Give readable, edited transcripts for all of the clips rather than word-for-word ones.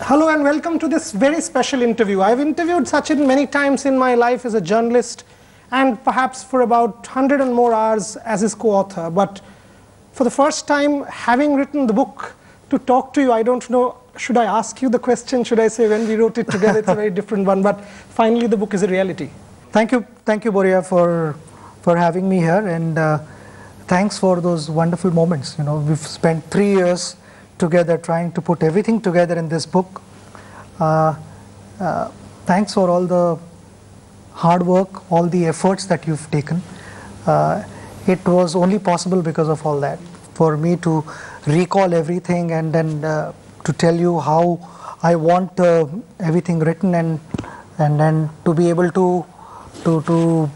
Hello and welcome to this very special interview. I've interviewed Sachin many times in my life as a journalist and perhaps for about 100 and more hours as his co-author. But for the first time, having written the book to talk to you, I don't know, should I ask you the question? Should I say when we wrote it together? It's a very different one. But finally, the book is a reality. Thank you, Boria, for having me here, and thanks for those wonderful moments. You know, we've spent 3 years together trying to put everything together in this book. Thanks for all the hard work, all the efforts that you've taken. It was only possible because of all that, for me to recall everything and then to tell you how I want everything written, and then to be able to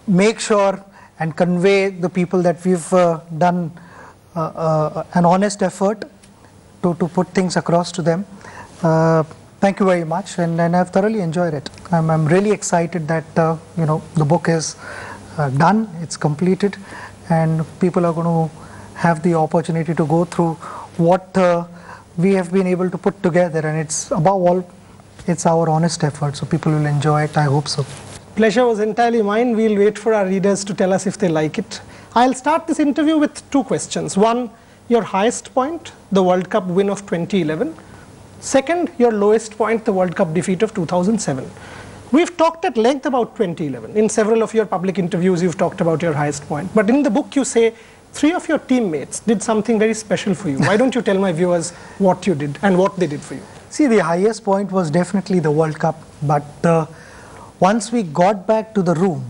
make sure and convey the people that we've done an honest effort to put things across to them. Thank you very much, and I've thoroughly enjoyed it. I'm really excited that you know, the book is done, it's completed, and people are going to have the opportunity to go through what we have been able to put together, and it's above all, it's our honest effort, so people will enjoy it. I hope so. Pleasure was entirely mine. We'll wait for our readers to tell us if they like it. I'll start this interview with 2 questions. One, your highest point, the World Cup win of 2011. Second, your lowest point, the World Cup defeat of 2007. We've talked at length about 2011. In several of your public interviews, you've talked about your highest point. But in the book, you say 3 of your teammates did something very special for you. Why don't you tell my viewers what you did and what they did for you? See, the highest point was definitely the World Cup. But once we got back to the room,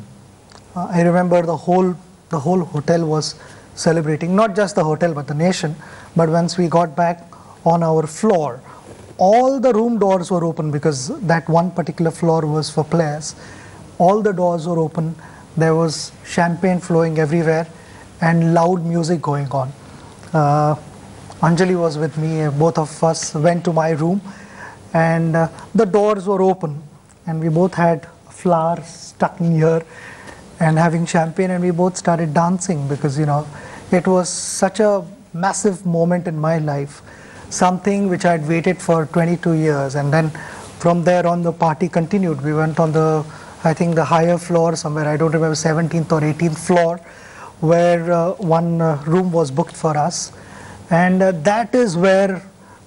I remember the whole hotel was celebrating, not just the hotel but the nation. But once we got back on our floor, all the room doors were open, because that one particular floor was for players. All the doors were open, there was champagne flowing everywhere and loud music going on. Anjali was with me, both of us went to my room, and the doors were open and we both had flowers stuck in here and having champagne, and we both started dancing, because you know, it was such a massive moment in my life, something which I'd waited for 22 years. And then from there on, the party continued. We went on the, I think, the higher floor somewhere, I don't remember, 17th or 18th floor, where one room was booked for us, and that is where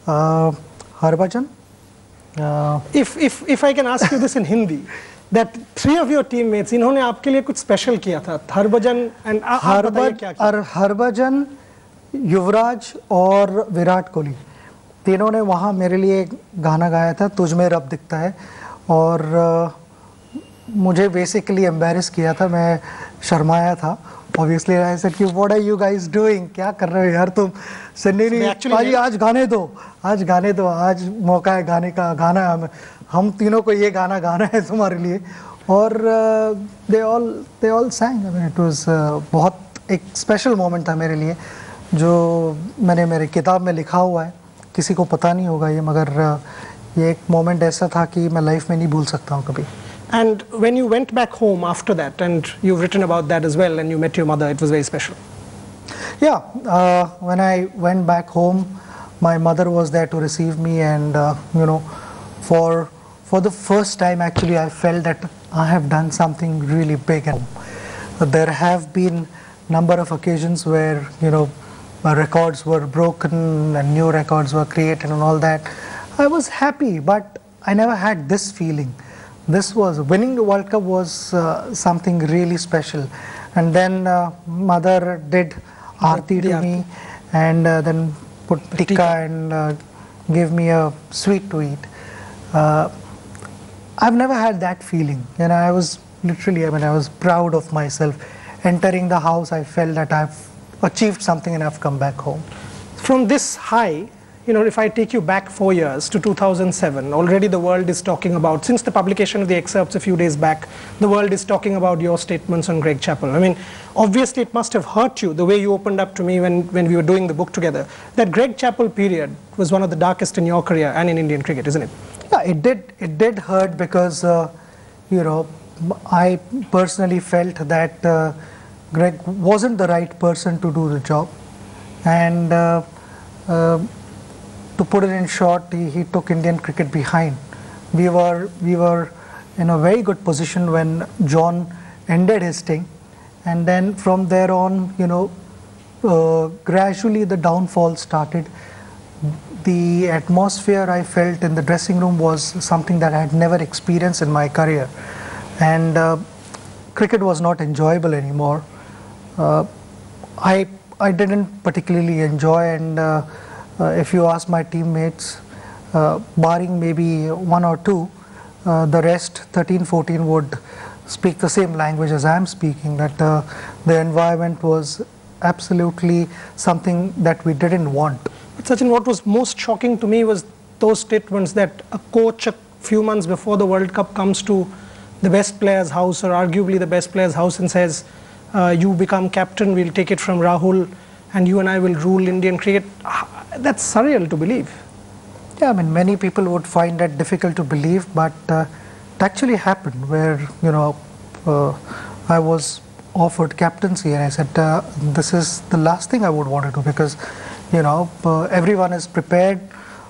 Harbhajan, if I can ask you this in Hindi, that 3 of your teammates, इन्होंने आपके लिए कुछ special किया था, Harbhajan and आप बताइए क्या किया? हरभजन, युवराज और विराट कोहली, तीनों ने वहाँ मेरे लिए गाना गाया था, तुझ में रब दिखता है, और मुझे बेसिकली एम्बैरेस किया था, मैं शर्माया था. Obviously I said कि what are you guys doing, क्या कर रहे हो यार तुम, भाई आज गाने दो, आज मौका है गाने का, गाना है, हम तीनों को ये गाना गाना है तुम्हारे लिए. और they all sang. I mean, it was बहुत एक स्पेशल मोमेंट था मेरे लिए, जो मैंने मेरे किताब में लिखा हुआ है. किसी को पता नहीं होगा ये, मगर ये एक मोमेंट ऐसा था कि मैं लाइफ में नहीं भूल सकता हूँ कभी. And when you went back home after that, and you've written about that as well, and you met your mother, it was very special. Yeah, when I went back home, my mother was there to receive me, and you know, for the first time actually I felt that I have done something really big. And there have been number of occasions where, you know, records were broken and new records were created and all that. I was happy, but I never had this feeling. This was, winning the World Cup was something really special. And then mother did aarti to me, and then put tikka and gave me a sweet to eat. I've never had that feeling, and I was literally, I mean, I was proud of myself. Entering the house, I felt that I've achieved something and I've come back home. From this high, you know, if I take you back 4 years to 2007, already the world is talking about, since the publication of the excerpts a few days back, the world is talking about your statements on Greg Chappell. I mean, obviously it must have hurt you, the way you opened up to me when we were doing the book together. That Greg Chappell period was one of the darkest in your career and in Indian cricket, isn't it? Yeah, it did hurt, because, you know, I personally felt that Greg wasn't the right person to do the job. And to put it in short, he took Indian cricket behind. We were in a very good position when John ended his stint, and then from there on, gradually the downfall started. The atmosphere I felt in the dressing room was something that I had never experienced in my career, and cricket was not enjoyable anymore. I didn't particularly enjoy, and if you ask my teammates, barring maybe one or two, the rest 13, 14 would speak the same language as I am speaking, that the environment was absolutely something that we didn't want. But Sachin, what was most shocking to me was those statements that a coach a few months before the World Cup comes to the best player's house, or arguably the best player's house, and says, you become captain, we'll take it from Rahul, and you and I will rule Indian cricket. That's surreal to believe. Yeah, I mean, many people would find that difficult to believe, but it actually happened where, I was offered captaincy, and I said, this is the last thing I would want to do, because, everyone is prepared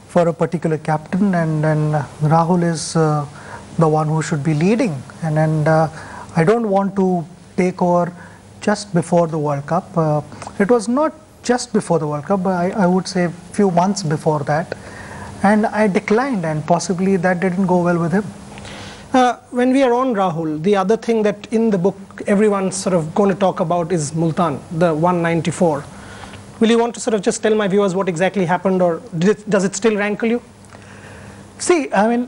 for a particular captain, and then Rahul is the one who should be leading, and I don't want to take over just before the World Cup. It was not just before the World Cup, but I would say a few months before that, and I declined, and possibly that didn't go well with him. When we are on Rahul, the other thing that in the book everyone's sort of going to talk about is Multan, the 194. Will you want to sort of just tell my viewers what exactly happened, or does it still rankle you? See, I mean,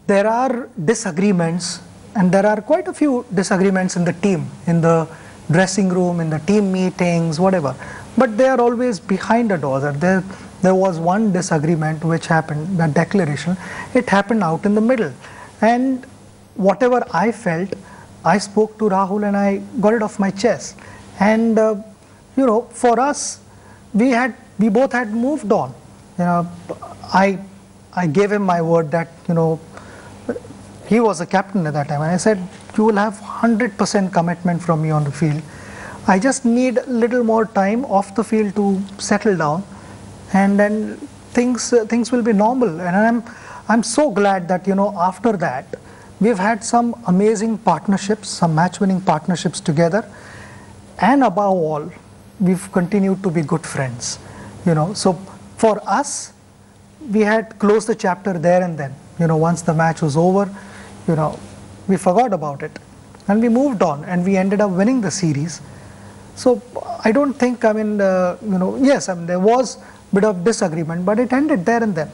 there are disagreements, and there are quite a few disagreements in the team, in the dressing room, in the team meetings, whatever. But they are always behind the doors. There was one disagreement which happened, that declaration, it happened out in the middle. And whatever I felt, I spoke to Rahul and I got it off my chest. And, for us, we both had moved on. I gave him my word that, he was a captain at that time, and I said, you will have 100% commitment from me on the field. I just need a little more time off the field to settle down, and then things will be normal. And I'm so glad that, after that, we've had some amazing partnerships, some match-winning partnerships together, and above all, we've continued to be good friends. So for us, we had closed the chapter there and then. Once the match was over, we forgot about it, and we moved on, and we ended up winning the series. So I don't think, yes, there was a bit of disagreement, but it ended there and then.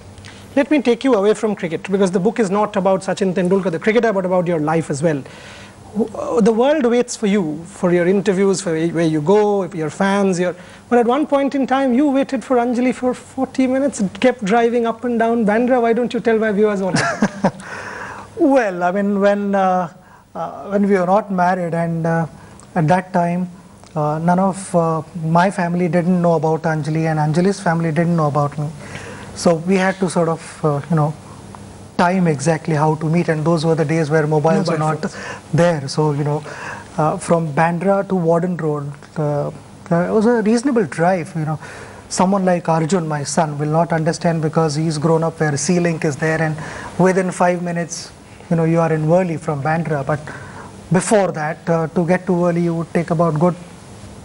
Let me take you away from cricket, because the book is not about Sachin Tendulkar, the cricketer, but about your life as well. The world waits for you, for your interviews, for where you go, your fans. But at one point in time, you waited for Anjali for 40 minutes and kept driving up and down Bandra. Why don't you tell my viewers what happened? Well, I mean, when we were not married, and at that time, none of my family didn't know about Anjali, and Anjali's family didn't know about me. So we had to sort of, time exactly how to meet, and those were the days where mobiles were not there. So, from Bandra to Warden Road, it was a reasonable drive. Someone like Arjun, my son, will not understand, because he's grown up where Sea-Link is there, and within 5 minutes, you are in Worli from Bandra. But before that, to get to Worli, you would take about good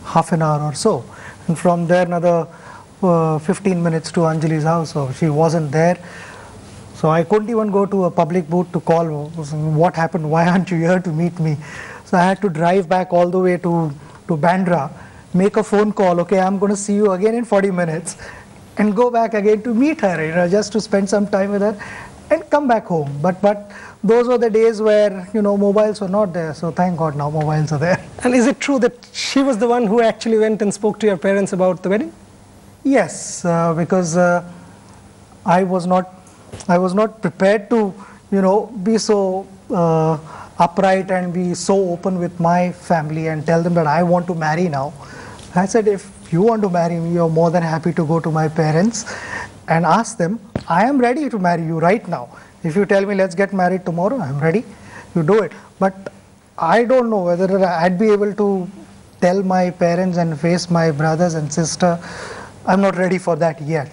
half an hour or so, and from there another 15 minutes to Anjali's house. So she wasn't there. So I couldn't even go to a public booth to call her. What happened? Why aren't you here to meet me? So I had to drive back all the way to Bandra, make a phone call. Okay, I'm going to see you again in 40 minutes, and go back again to meet her, just to spend some time with her, and come back home. But those were the days where, mobiles were not there. So thank God now mobiles are there. And is it true that she was the one who actually went and spoke to your parents about the wedding? Yes, because I was not prepared to, be so upright and be so open with my family and tell them that I want to marry now. I said, if you want to marry me, you're more than happy to go to my parents and ask them, I am ready to marry you right now. If you tell me let's get married tomorrow, I'm ready, you do it. But I don't know whether I'd be able to tell my parents and face my brothers and sister. I'm not ready for that yet.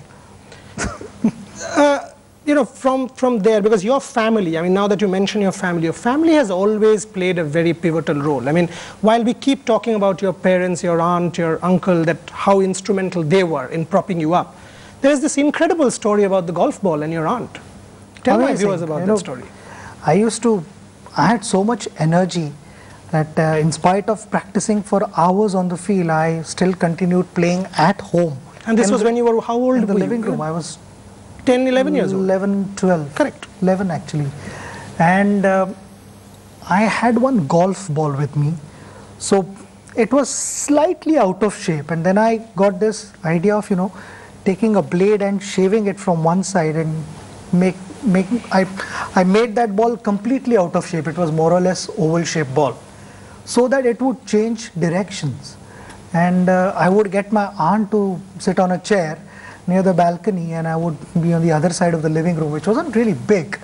You know, from there, because your family, I mean, now that you mention your family has always played a very pivotal role. I mean, while we keep talking about your parents, your aunt, your uncle, that how instrumental they were in propping you up, there is this incredible story about the golf ball and your aunt. Tell my viewers about that story. I had so much energy that in spite of practicing for hours on the field, I still continued playing at home. And this was when you were, how old were you? In the living room. I was 10, 11 years old? 11, 12. Correct. 11 actually. And I had one golf ball with me. So it was slightly out of shape. And then I got this idea of, you know, taking a blade and shaving it from one side and I made that ball completely out of shape. It was more or less oval shaped ball, so that it would change directions. And I would get my aunt to sit on a chair near the balcony, and I would be on the other side of the living room, which wasn't really big,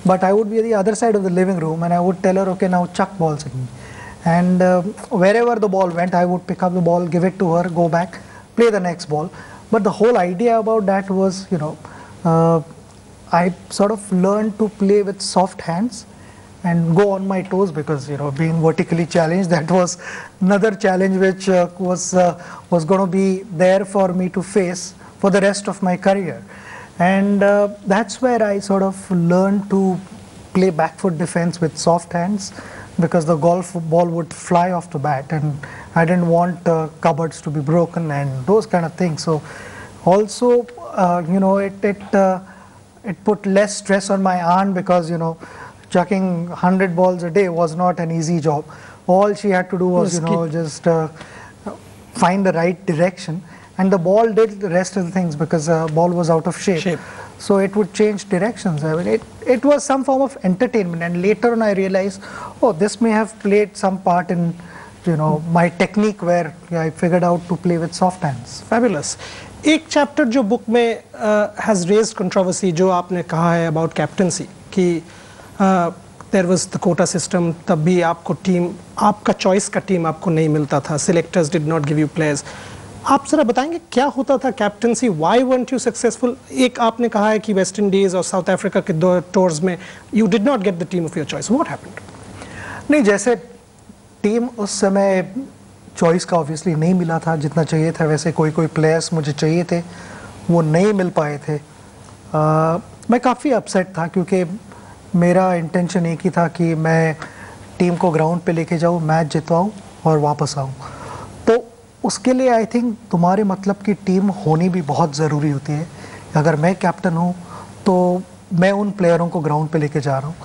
but I would be at the other side of the living room, and I would tell her, okay, now chuck balls at me. And wherever the ball went, I would pick up the ball, give it to her, go back, play the next ball. But the whole idea about that was, you know, I sort of learned to play with soft hands and go on my toes, because, you know, being vertically challenged, that was another challenge which was going to be there for me to face for the rest of my career. And that's where I sort of learned to play back foot defense with soft hands, because the golf ball would fly off the bat, and I didn't want cupboards to be broken and those kind of things. So also, you know, it put less stress on my aunt, because, you know, chucking 100 balls a day was not an easy job. All she had to do was, you know, just find the right direction. And the ball did the rest of the things, because the ball was out of shape. So it would change directions. I mean, it was some form of entertainment. And later on I realized, oh, this may have played some part in, you know, my technique, where I figured out to play with soft hands. Fabulous. एक chapter जो book में has raised controversy, जो आपने कहा है about captaincy, कि there was the quota system, तब भी आपको टीम, आपका choice का टीम आपको नहीं मिलता था, selectors did not give you players. आप जरा बताएंगे क्या होता था captaincy, why weren't you successful? एक आपने कहा है कि वेस्ट इंडीज और साउथ अफ्रीका के दो टूर्स में you did not get the team of your choice. What happened? नहीं, जैसे टीम उस समय चॉइस का ऑब्वियसली नहीं मिला था जितना चाहिए था, वैसे कोई प्लेयर्स मुझे चाहिए थे, वो नहीं मिल पाए थे। मैं काफ़ी अपसेट था, क्योंकि मेरा इंटेंशन एक ही था कि मैं टीम को ग्राउंड पे लेके जाऊँ, मैच जितवाऊँ और वापस आऊँ। तो उसके लिए आई थिंक तुम्हारे मतलब की टीम होनी भी बहुत ज़रूरी होती है। अगर मैं कैप्टन हूँ तो मैं उन प्लेयरों को ग्राउंड पे लेके जा रहा हूँ,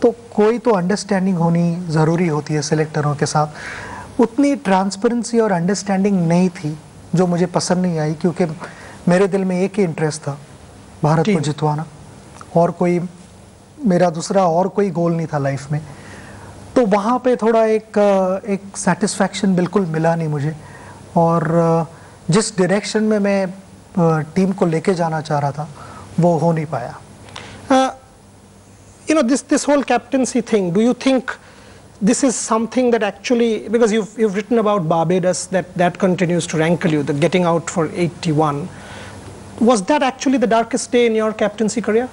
तो कोई तो अंडरस्टैंडिंग होनी ज़रूरी होती है सिलेक्टरों के साथ। उतनी ट्रांसपेरेंसी और अंडरस्टैंडिंग नहीं थी, जो मुझे पसंद नहीं आई, क्योंकि मेरे दिल में एक ही इंटरेस्ट था, भारत को जितवाना, और कोई मेरा दूसरा और कोई गोल नहीं था लाइफ में। तो वहाँ पे थोड़ा एक सेटिस्फैक्शन बिल्कुल मिला नहीं मुझे, और जिस डायरेक्शन में मैं टीम को लेके जाना चाह रहा था वो हो नहीं पाया। You know, this whole captaincy thing, do you think this is something that actually, because you've written about Barbados, that continues to rankle you, the getting out for 81. Was that actually the darkest day in your captaincy career?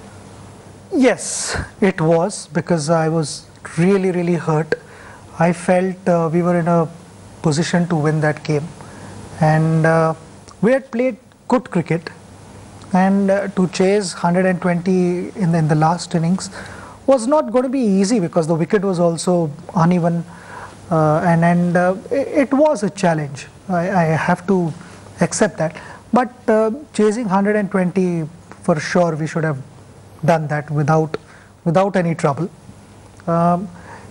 Yes, it was, because I was really hurt. I felt we were in a position to win that game, and we had played good cricket, and to chase 120 in the last innings was not going to be easy, because the wicket was also uneven, and it was a challenge. I have to accept that, but chasing 120, for sure we should have done that without any trouble.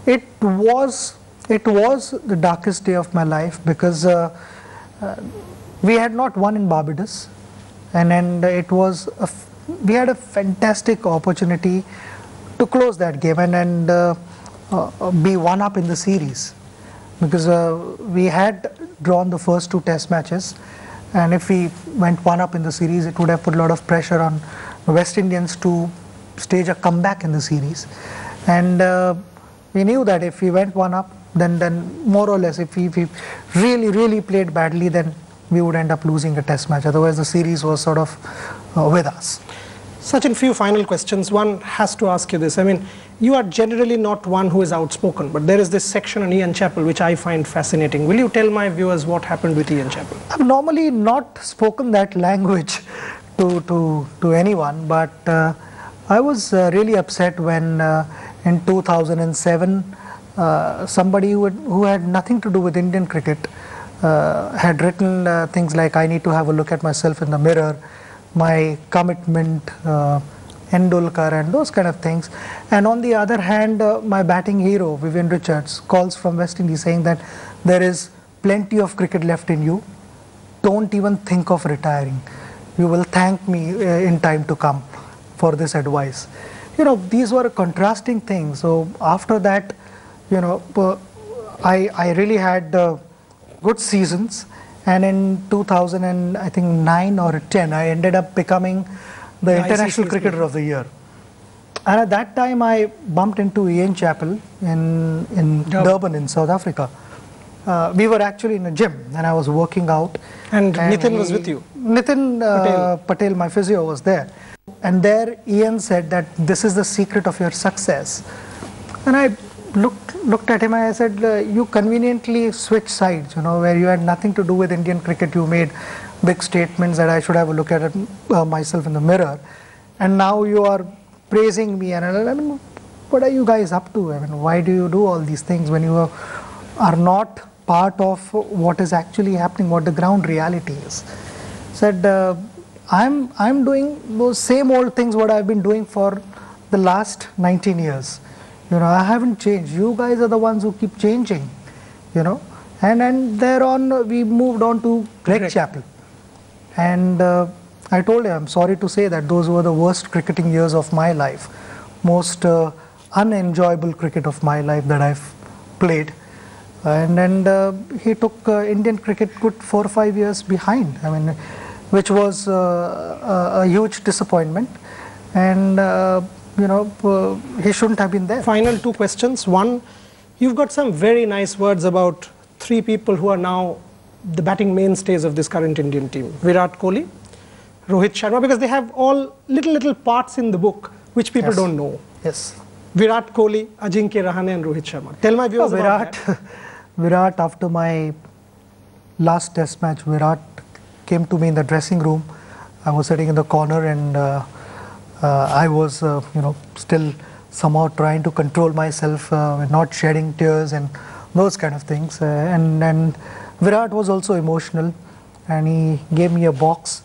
It was the darkest day of my life, because we had not won in Barbados, and we had a fantastic opportunity to close that game and be one up in the series, because we had drawn the first 2 test matches, and if we went one up in the series, it would have put a lot of pressure on the West Indians to stage a comeback in the series. And we knew that if we went one up, then more or less, if we really played badly, then we would end up losing a test match. Otherwise the series was sort of with us. Sachin, few final questions. One has to ask you this. I mean, you are generally not one who is outspoken, but there is this section on Ian Chappell which I find fascinating. Will you tell my viewers what happened with Ian Chappell? I've normally not spoken that language to anyone, but I was really upset when in 2007 somebody who had nothing to do with Indian cricket had written things like, I need to have a look at myself in the mirror, my commitment, Tendulkar, and those kind of things. And on the other hand, my batting hero, Vivian Richards, calls from West Indies saying that there is plenty of cricket left in you. Don't even think of retiring. You will thank me in time to come for this advice. You know, these were contrasting things. So after that, you know, I really had good seasons. And in 2009 or 10, I ended up becoming the International Cricketer of the Year. And at that time, I bumped into Ian Chappell in Durban in South Africa. We were actually in a gym and I was working out. And Nitin was with you? Nitin Patel, my physio, was there. And there Ian said that this is the secret of your success. And I looked at him and I said, you conveniently switched sides, you know, where you had nothing to do with Indian cricket. You made big statements that I should have a look at it, myself in the mirror. And now you are praising me. And I mean, what are you guys up to? I mean, why do you do all these things when you are not part of what is actually happening, what the ground reality is? Said, I'm doing those same old things what I've been doing for the last 19 years. You know, I haven't changed. You guys are the ones who keep changing, you know. And thereon we moved on to Greg Chappell. And I told him, I'm sorry to say that those were the worst cricketing years of my life. Most unenjoyable cricket of my life that I've played. And he took Indian cricket good 4 or 5 years behind. I mean, which was a huge disappointment. And you know, he shouldn't have been there. Final 2 questions. One, you've got some very nice words about 3 people who are now the batting mainstays of this current Indian team. Virat Kohli, Rohit Sharma, because they have all little parts in the book which people don't know. Yes. Virat Kohli, Ajinkya Rahane and Rohit Sharma. Tell my viewers about that. Virat, after my last test match, Virat came to me in the dressing room. I was sitting in the corner and I was, you know, still somehow trying to control myself, not shedding tears and those kind of things. And Virat was also emotional, and he gave me a box.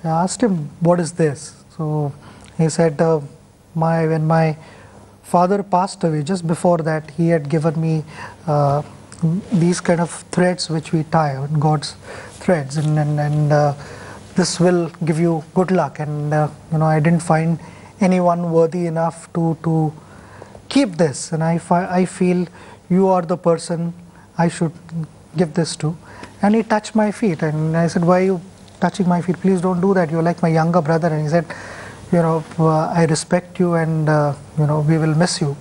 I asked him, "What is this?" So he said, "When my father passed away, just before that, he had given me these kind of threads which we tie, God's threads, and this will give you good luck, and you know, I didn't find anyone worthy enough to keep this, and I feel you are the person I should give this to." And he touched my feet, and I said, "Why are you touching my feet? Please don't do that. You're like my younger brother." And he said, "You know, I respect you, and you know, we will miss you."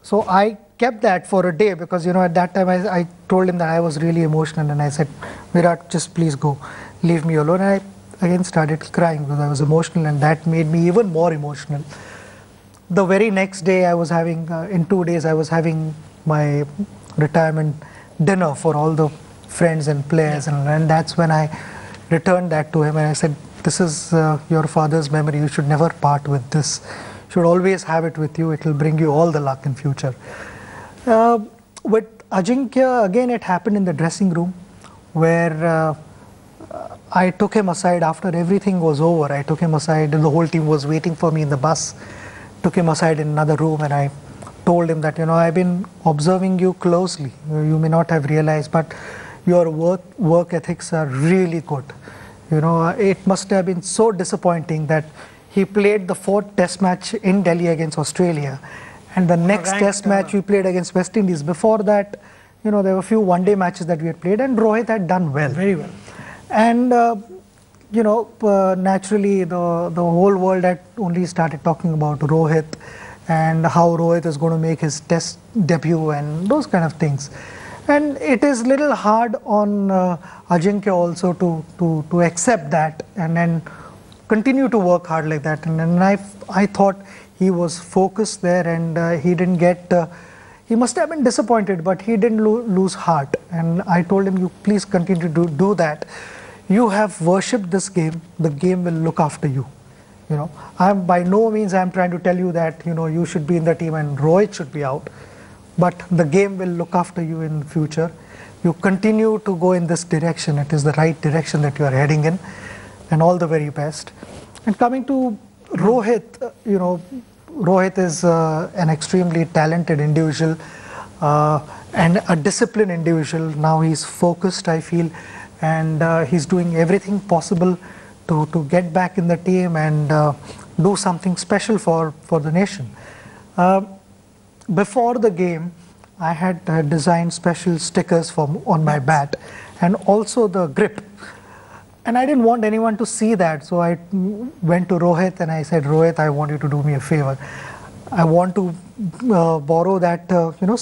So I kept that for a day, because you know, at that time I told him that I was really emotional, and I said, "Virat, just please go, leave me alone." And I again started crying because I was emotional, and that made me even more emotional. The very next day I was having, in 2 days I was having my retirement dinner for all the friends and players, and that's when I returned that to him, and I said, "This is your father's memory. You should never part with this. You should always have it with you. It will bring you all the luck in future." With Ajinkya, again it happened in the dressing room, where I took him aside after everything was over. I took him aside, and the whole team was waiting for me in the bus. Took him aside in another room, and I told him that, you know, I've been observing you closely. You may not have realized, but your work ethics are really good. You know, it must have been so disappointing that he played the 4th test match in Delhi against Australia, and the next test match we played against West Indies. Before that, you know, there were a few one-day matches that we had played, and Rohit had done well. Very well. And you know, naturally the whole world had only started talking about Rohit and how Rohit is going to make his test debut and those kind of things. And it is little hard on Ajinkya also to accept that and then continue to work hard like that. And I thought he was focused there, and he didn't get, he must have been disappointed, but he didn't lose heart. And I told him, you please continue to do that. You have worshipped this game, the game will look after you. You know, I'm by no means I'm trying to tell you that, you know, you should be in the team and Rohit should be out, but the game will look after you in the future. You continue to go in this direction. It is the right direction that you are heading in, and all the very best. And coming to Rohit, you know, Rohit is an extremely talented individual and a disciplined individual. Now he's focused, I feel, and he's doing everything possible to get back in the team and do something special for the nation. Before the game, I had designed special stickers on my bat, and also the grip. And I didn't want anyone to see that, so I went to Rohit and I said, Rohit, I want you to do me a favor. I want to borrow that, you know,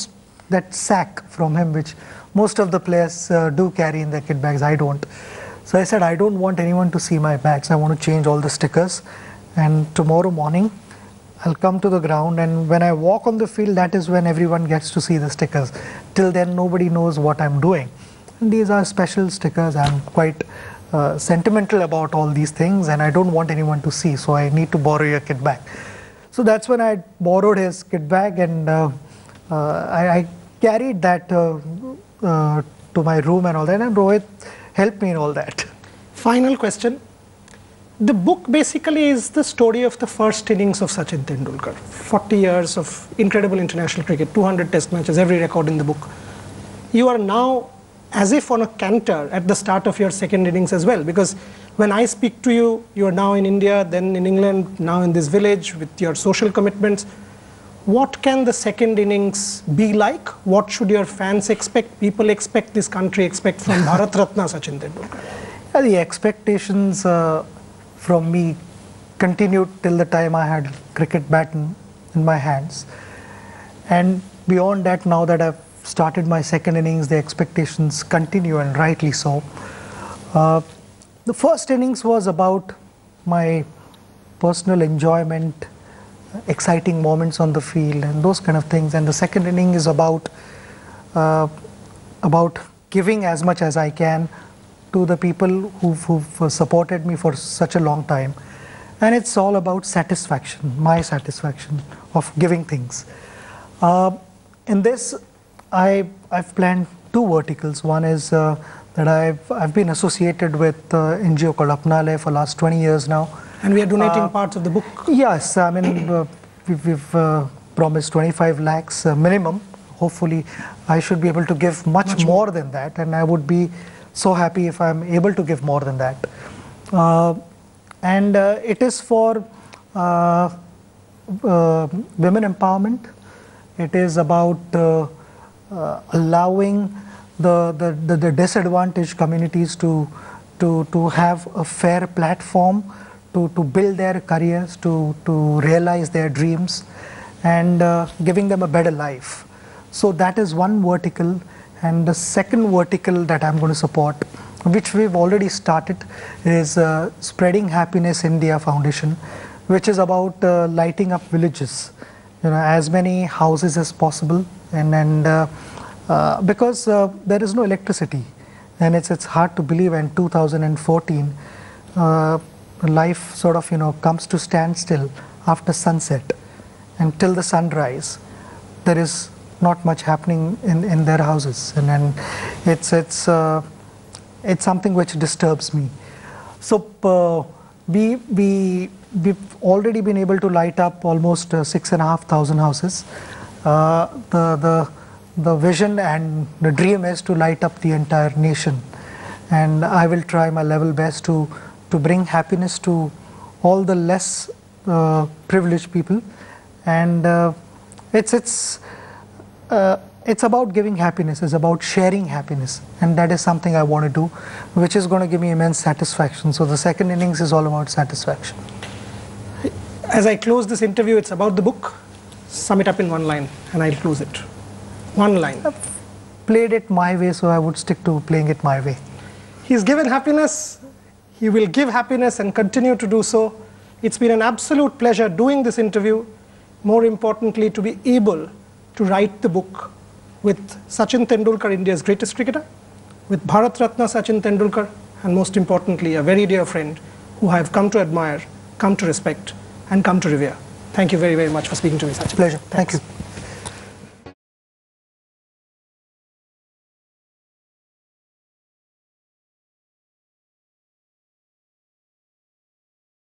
that sack from him, which most of the players do carry in their kit bags. I don't. So I said, I don't want anyone to see my bags. I want to change all the stickers. And tomorrow morning, I'll come to the ground, and when I walk on the field, that is when everyone gets to see the stickers. Till then, nobody knows what I'm doing. And these are special stickers. I'm quite sentimental about all these things, and I don't want anyone to see, so I need to borrow your kit bag. So that's when I borrowed his kit bag, and I carried that to my room and all that, and Rohit helped me in all that. Final question. The book basically is the story of the first innings of Sachin Tendulkar. 40 years of incredible international cricket, 200 test matches, every record in the book. You are now as if on a canter at the start of your second innings as well, because when I speak to you, you are now in India, then in England, now in this village with your social commitments. What can the second innings be like? What should your fans expect, people expect, this country expect from Bharat Ratna Sachin Tendulkar? Yeah, the expectations from me continued till the time I had cricket bat in my hands. And beyond that, now that I've started my second innings, the expectations continue, and rightly so. The first innings was about my personal enjoyment, exciting moments on the field and those kind of things, and the second inning is about giving as much as I can to the people who've supported me for such a long time, and it's all about satisfaction, my satisfaction of giving things. In this, I've planned two verticals. One is that I've been associated with NGO called Apna Le for last 20 years now. And we are donating parts of the book. Yes, I mean, we've promised 25 lakhs minimum. Hopefully, I should be able to give much more than that, and I would be so happy if I'm able to give more than that. And it is for women empowerment. It is about allowing the disadvantaged communities to have a fair platform to build their careers, to realize their dreams, and giving them a better life. So that is one vertical. And the second vertical that I'm going to support, which we've already started, is Spreading Happiness India Foundation, which is about lighting up villages, you know, as many houses as possible, and because there is no electricity, and it's hard to believe. In 2014, life sort of, you know, comes to standstill after sunset until the sunrise. There is not much happening in their houses, and then it's something which disturbs me. So we've already been able to light up almost 6,500 houses. The vision and the dream is to light up the entire nation, and I will try my level best to bring happiness to all the less privileged people. And it's about giving happiness, it's about sharing happiness, and that is something I want to do, which is going to give me immense satisfaction. So the second innings is all about satisfaction. As I close this interview, it's about the book. Sum it up in one line, and I'll close it. One line. I've played it my way, so I would stick to playing it my way. He's given happiness, He will give happiness and continue to do so. It's been an absolute pleasure doing this interview. More importantly, to be able to write the book with Sachin Tendulkar, India's greatest cricketer, with Bharat Ratna Sachin Tendulkar, and most importantly, a very dear friend who I have come to admire, come to respect, and come to revere. Thank you very, very much for speaking to me, Sachin. Pleasure. Thanks. Thank you.